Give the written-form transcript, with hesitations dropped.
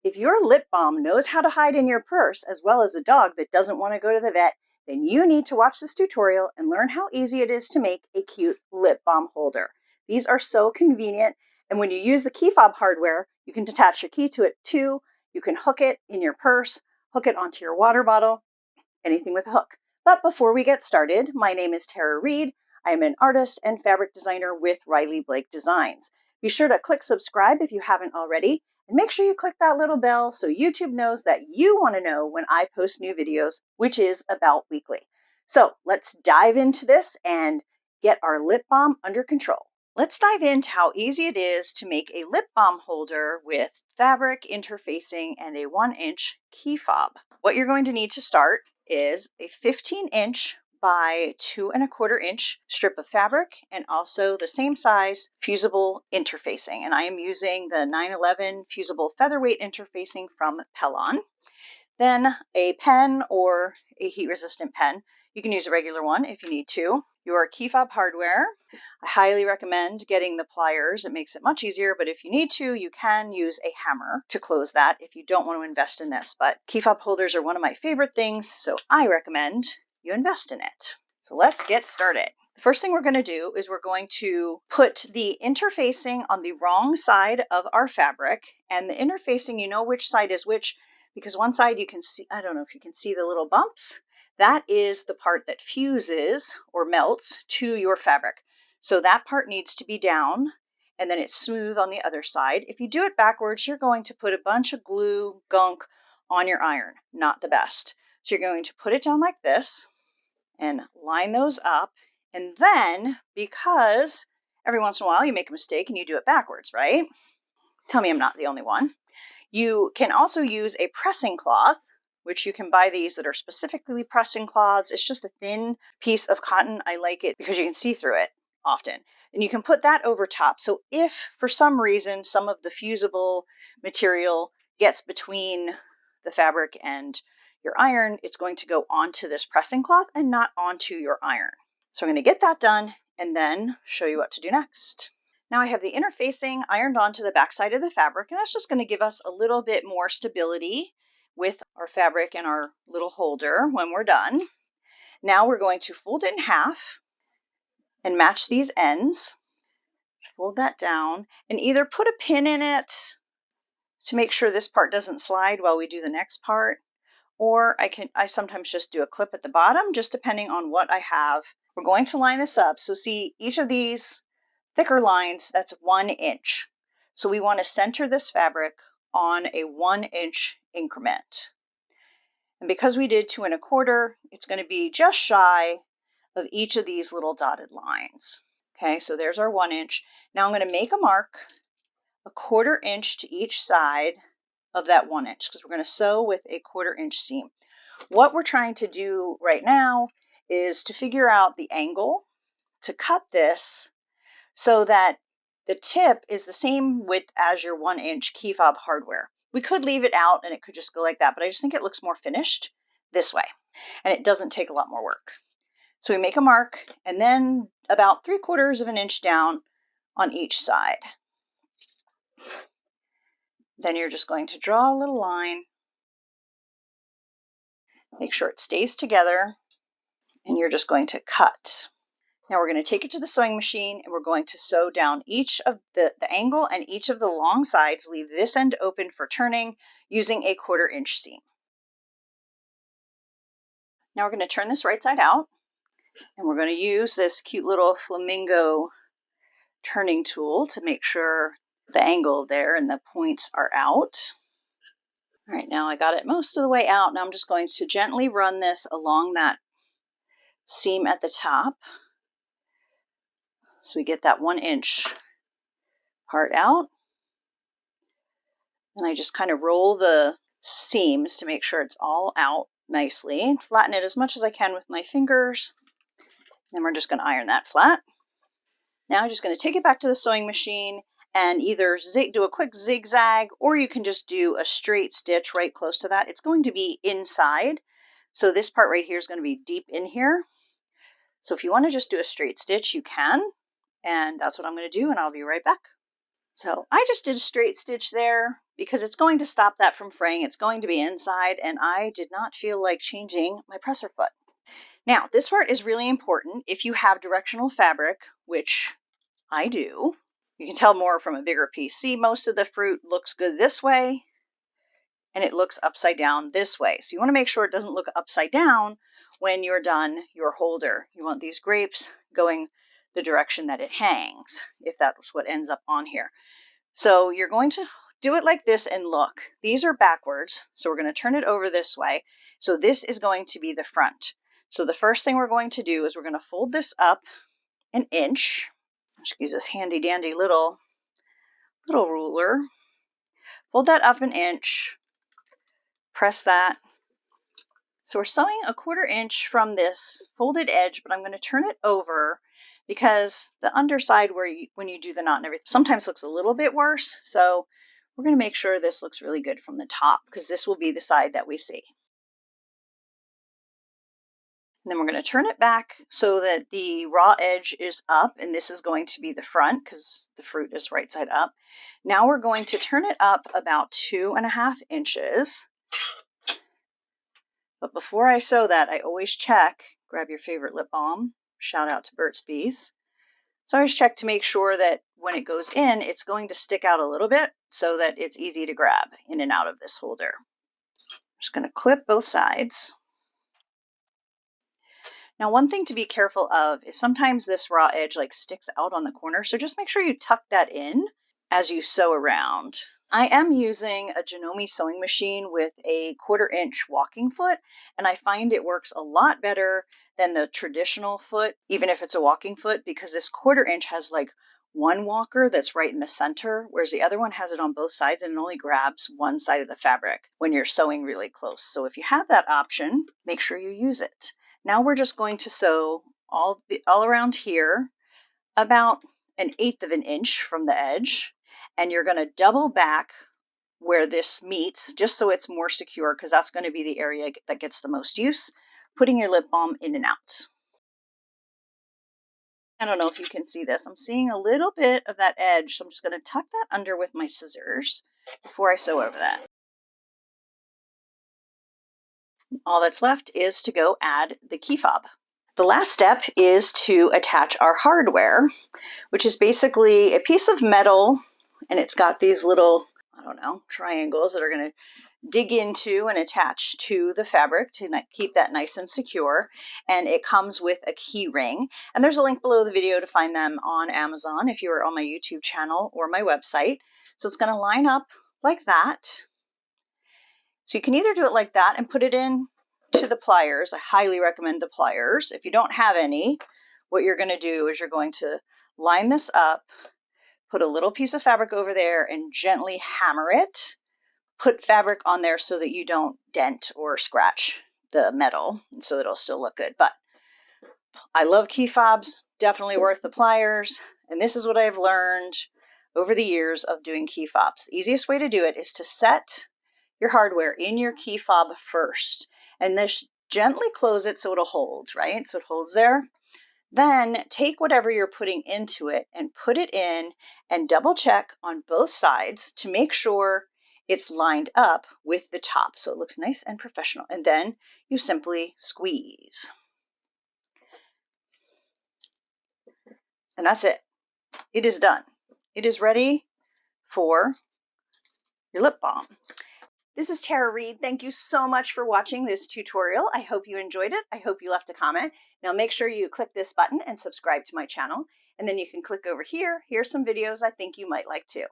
If your lip balm knows how to hide in your purse as well as a dog that doesn't want to go to the vet, then you need to watch this tutorial and learn how easy it is to make a cute lip balm holder. These are so convenient, and when you use the key fob hardware, you can attach your key to it too. You can hook it in your purse, hook it onto your water bottle, anything with a hook. But before we get started, my name is Tara Reed. I am an artist and fabric designer with Riley Blake Designs. Be sure to click subscribe if you haven't already, and make sure you click that little bell so YouTube knows that you want to know when I post new videos, which is about weekly. So let's dive into this and get our lip balm under control. Let's dive into how easy it is to make a lip balm holder with fabric interfacing and a 1-inch key fob. What you're going to need to start is a 15-inch by 2 1/4 inch strip of fabric, and also the same size fusible interfacing. And I am using the 911 fusible featherweight interfacing from Pellon. Then a pen or a heat resistant pen. You can use a regular one if you need to. Your key fob hardware. I highly recommend getting the pliers. It makes it much easier, but if you need to, you can use a hammer to close that if you don't want to invest in this. But key fob holders are one of my favorite things, so I recommend you invest in it. So let's get started. The first thing we're going to do is we're going to put the interfacing on the wrong side of our fabric. And the interfacing, you know which side is which, because one side you can see, I don't know if you can see the little bumps. That is the part that fuses or melts to your fabric. So that part needs to be down, and then it's smooth on the other side. If you do it backwards, you're going to put a bunch of glue gunk on your iron. Not the best. So you're going to put it down like this and line those up. And then, because every once in a while you make a mistake and you do it backwards, right? Tell me I'm not the only one. You can also use a pressing cloth, which you can buy these that are specifically pressing cloths. It's just a thin piece of cotton. I like it because you can see through it often. And you can put that over top. So if for some reason some of the fusible material gets between the fabric and your iron, it's going to go onto this pressing cloth and not onto your iron. So I'm going to get that done and then show you what to do next. Now I have the interfacing ironed onto the back side of the fabric, and that's just going to give us a little bit more stability with our fabric and our little holder when we're done. Now we're going to fold it in half and match these ends. Fold that down and either put a pin in it to make sure this part doesn't slide while we do the next part, or I sometimes just do a clip at the bottom, just depending on what I have. We're going to line this up. So see, each of these thicker lines, that's 1 inch. So we want to center this fabric on a 1-inch increment. And because we did 2 1/4, it's going to be just shy of each of these little dotted lines. Okay, so there's our 1 inch. Now I'm going to make a mark 1/4 inch to each side of that 1 inch, because we're going to sew with a 1/4 inch seam. What we're trying to do right now is to figure out the angle to cut this so that the tip is the same width as your 1-inch key fob hardware. We could leave it out and it could just go like that, but I just think it looks more finished this way, and it doesn't take a lot more work. So we make a mark and then about 3/4 of an inch down on each side. Then you're just going to draw a little line, make sure it stays together, and you're just going to cut. Now we're going to take it to the sewing machine and we're going to sew down each of the angle and each of the long sides. Leave this end open for turning using a 1/4 inch seam. Now we're going to turn this right side out, and we're going to use this cute little flamingo turning tool to make sure the angle there and the points are out. All right, now I got it most of the way out. Now I'm just going to gently run this along that seam at the top, so we get that 1-inch part out. And I just kind of roll the seams to make sure it's all out nicely. Flatten it as much as I can with my fingers. Then we're just going to iron that flat. Now I'm just going to take it back to the sewing machine and either do a quick zigzag, or you can just do a straight stitch right close to that. It's going to be inside, so this part right here is going to be deep in here. So if you want to just do a straight stitch, you can, and that's what I'm going to do, and I'll be right back. So I just did a straight stitch there because it's going to stop that from fraying. It's going to be inside, and I did not feel like changing my presser foot. Now, this part is really important if you have directional fabric, which I do. You can tell more from a bigger piece. See, most of the fruit looks good this way, and it looks upside down this way. So you want to make sure it doesn't look upside down when you're done your holder. You want these grapes going the direction that it hangs, if that's what ends up on here. So you're going to do it like this, and look, these are backwards. So we're going to turn it over this way. So this is going to be the front. So the first thing we're going to do is we're going to fold this up an inch. Just use this handy dandy little ruler. Fold that up an inch. Press that. So we're sewing a 1/4 inch from this folded edge, but I'm going to turn it over because the underside when you do the knot and everything sometimes looks a little bit worse. So we're going to make sure this looks really good from the top because this will be the side that we see. And then we're going to turn it back so that the raw edge is up, and this is going to be the front because the fruit is right side up. Now we're going to turn it up about 2.5 inches. But before I sew that, I always check, grab your favorite lip balm, shout out to Burt's Bees. So I always check to make sure that when it goes in, it's going to stick out a little bit so that it's easy to grab in and out of this holder. I'm just going to clip both sides. Now, one thing to be careful of is sometimes this raw edge like sticks out on the corner. So just make sure you tuck that in as you sew around. I am using a Janome sewing machine with a 1/4 inch walking foot, and I find it works a lot better than the traditional foot, even if it's a walking foot, because this 1/4 inch has like one walker that's right in the center, whereas the other one has it on both sides and it only grabs one side of the fabric when you're sewing really close. So if you have that option, make sure you use it. Now we're just going to sew all around here about 1/8 of an inch from the edge. And you're going to double back where this meets, just so it's more secure, because that's going to be the area that gets the most use, putting your lip balm in and out. I don't know if you can see this. I'm seeing a little bit of that edge, so I'm just going to tuck that under with my scissors before I sew over that. All that's left is to go add the key fob. The last step is to attach our hardware, which is basically a piece of metal, and it's got these little, I don't know, triangles that are going to dig into and attach to the fabric to keep that nice and secure. And it comes with a key ring. And there's a link below the video to find them on Amazon if you are on my YouTube channel or my website. So it's going to line up like that. So you can either do it like that and put it in to the pliers. I highly recommend the pliers. If you don't have any, what you're going to do is you're going to line this up, put a little piece of fabric over there and gently hammer it. Put fabric on there so that you don't dent or scratch the metal, so that it'll still look good. But I love key fobs, definitely worth the pliers. And this is what I've learned over the years of doing key fobs. The easiest way to do it is to set your hardware in your key fob first, and then gently close it so it'll hold, right? So it holds there. Then take whatever you're putting into it and put it in and double check on both sides to make sure it's lined up with the top so it looks nice and professional. And then you simply squeeze. And that's it. It is done. It is ready for your lip balm. This is Tara Reed. Thank you so much for watching this tutorial. I hope you enjoyed it. I hope you left a comment. Now make sure you click this button and subscribe to my channel. And then you can click over here. Here's some videos I think you might like too.